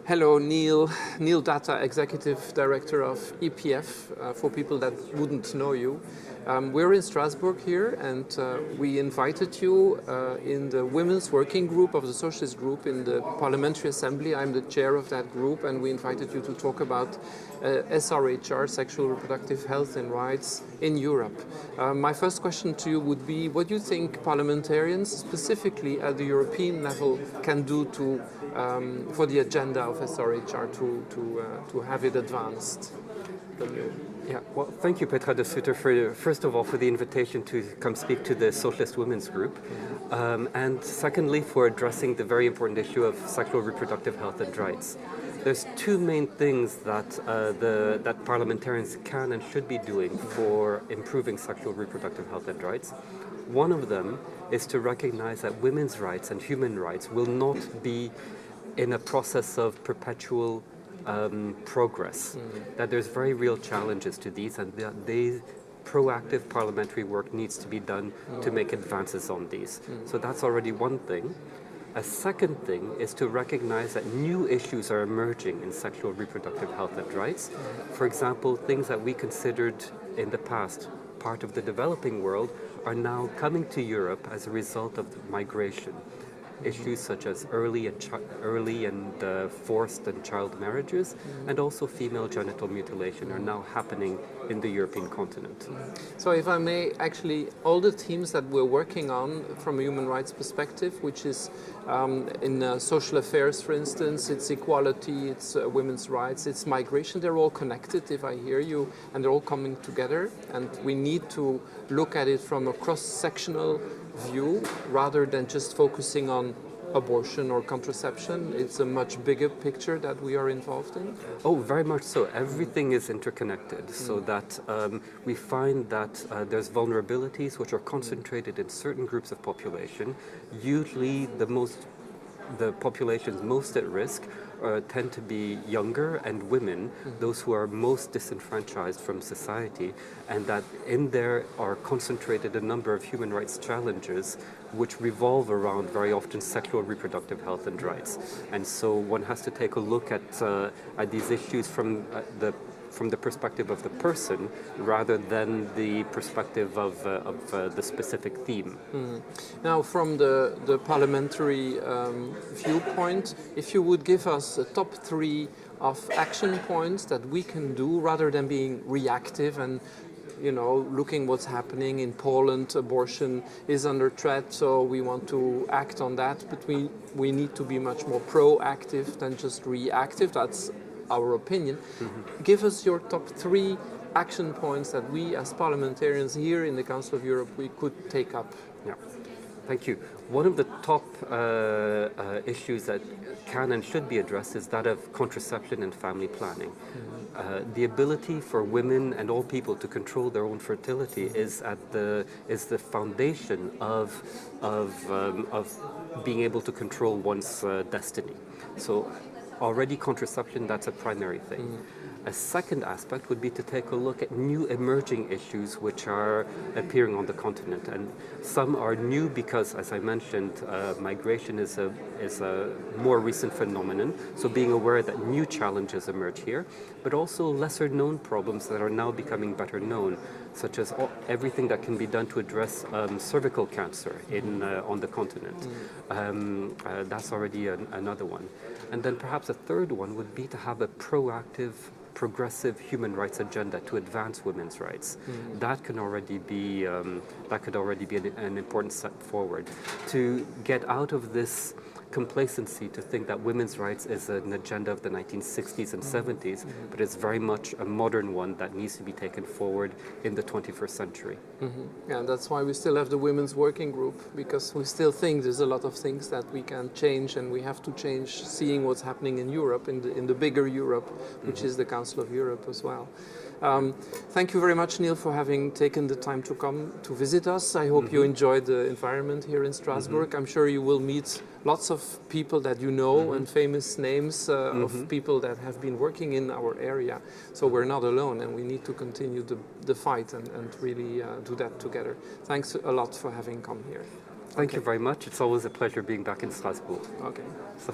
Hello, Neil. Neil Datta, Executive Director of EPF, for people that wouldn't know you. We're in Strasbourg here, and we invited you in the Women's Working Group of the Socialist Group in the Parliamentary Assembly. I'm the chair of that group, and we invited you to talk about SRHR, sexual reproductive health and rights in Europe. My first question to you would be, what do you think parliamentarians, specifically at the European level, can do for the agenda of SRHR to have it advanced? Yeah, well, thank you, Petra de Sutter, first of all, for the invitation to come speak to the Socialist Women's Group, and secondly, for addressing the very important issue of sexual reproductive health and rights. There's two main things that parliamentarians can and should be doing for improving sexual reproductive health and rights. One of them is to recognize that women's rights and human rights will not be in a process of perpetual progress, that there's very real challenges to these, and that proactive parliamentary work needs to be done to make advances on these. So that's already one thing. A second thing is to recognize that new issues are emerging in sexual reproductive health and rights. For example, things that we considered in the past part of the developing world are now coming to Europe as a result of migration. Issues such as early and forced and child marriages, and also female genital mutilation, are now happening in the European continent. So if I may, actually, all the themes that we're working on from a human rights perspective, which is in social affairs, for instance, it's equality, it's women's rights, it's migration, they're all connected, if I hear you, and they're all coming together, and we need to look at it from a cross-sectional view rather than just focusing on abortion or contraception. It's a much bigger picture that we are involved in. Oh, very much so. Everything is interconnected, so that we find that there's vulnerabilities which are concentrated in certain groups of population. Usually the populations most at risk tend to be younger and women, those who are most disenfranchised from society, and that in there are concentrated a number of human rights challenges which revolve around very often sexual reproductive health and rights. And so one has to take a look at these issues from the perspective of the person rather than the perspective of the specific theme. Now, from the parliamentary viewpoint, if you would give us a top 3 of action points that we can do rather than being reactive and looking what's happening in Poland, abortion is under threat, so we want to act on that, but we need to be much more proactive than just reactive. That's our opinion. Give us your top 3 action points that we as parliamentarians here in the Council of Europe we could take up. Yeah, thank you. One of the top issues that can and should be addressed is that of contraception and family planning. The ability for women and all people to control their own fertility is the foundation of being able to control one's destiny. So already contraception, that's a primary thing. A second aspect would be to take a look at new emerging issues which are appearing on the continent. And some are new because, as I mentioned, migration is a more recent phenomenon. So being aware that new challenges emerge here, but also lesser known problems that are now becoming better known, such as everything that can be done to address cervical cancer on the continent. That's already another one. And then perhaps a third one would be to have a proactive, progressive human rights agenda to advance women's rights. That could already be an important step forward to get out of this complacency to think that women's rights is an agenda of the 1960s and 70s, but it's very much a modern one that needs to be taken forward in the 21st century. Yeah, that's why we still have the Women's Working Group, because we still think there's a lot of things that we can change, and we have to change seeing what's happening in Europe, in the bigger Europe, which is the Council of Europe as well. Thank you very much, Neil, for having taken the time to come to visit us. I hope you enjoyed the environment here in Strasbourg. I'm sure you will meet lots of people that you know and famous names of people that have been working in our area. So we're not alone, and we need to continue the fight and really do that together. Thanks a lot for having come here. Thank you very much. It's always a pleasure being back in Strasbourg. Okay. So.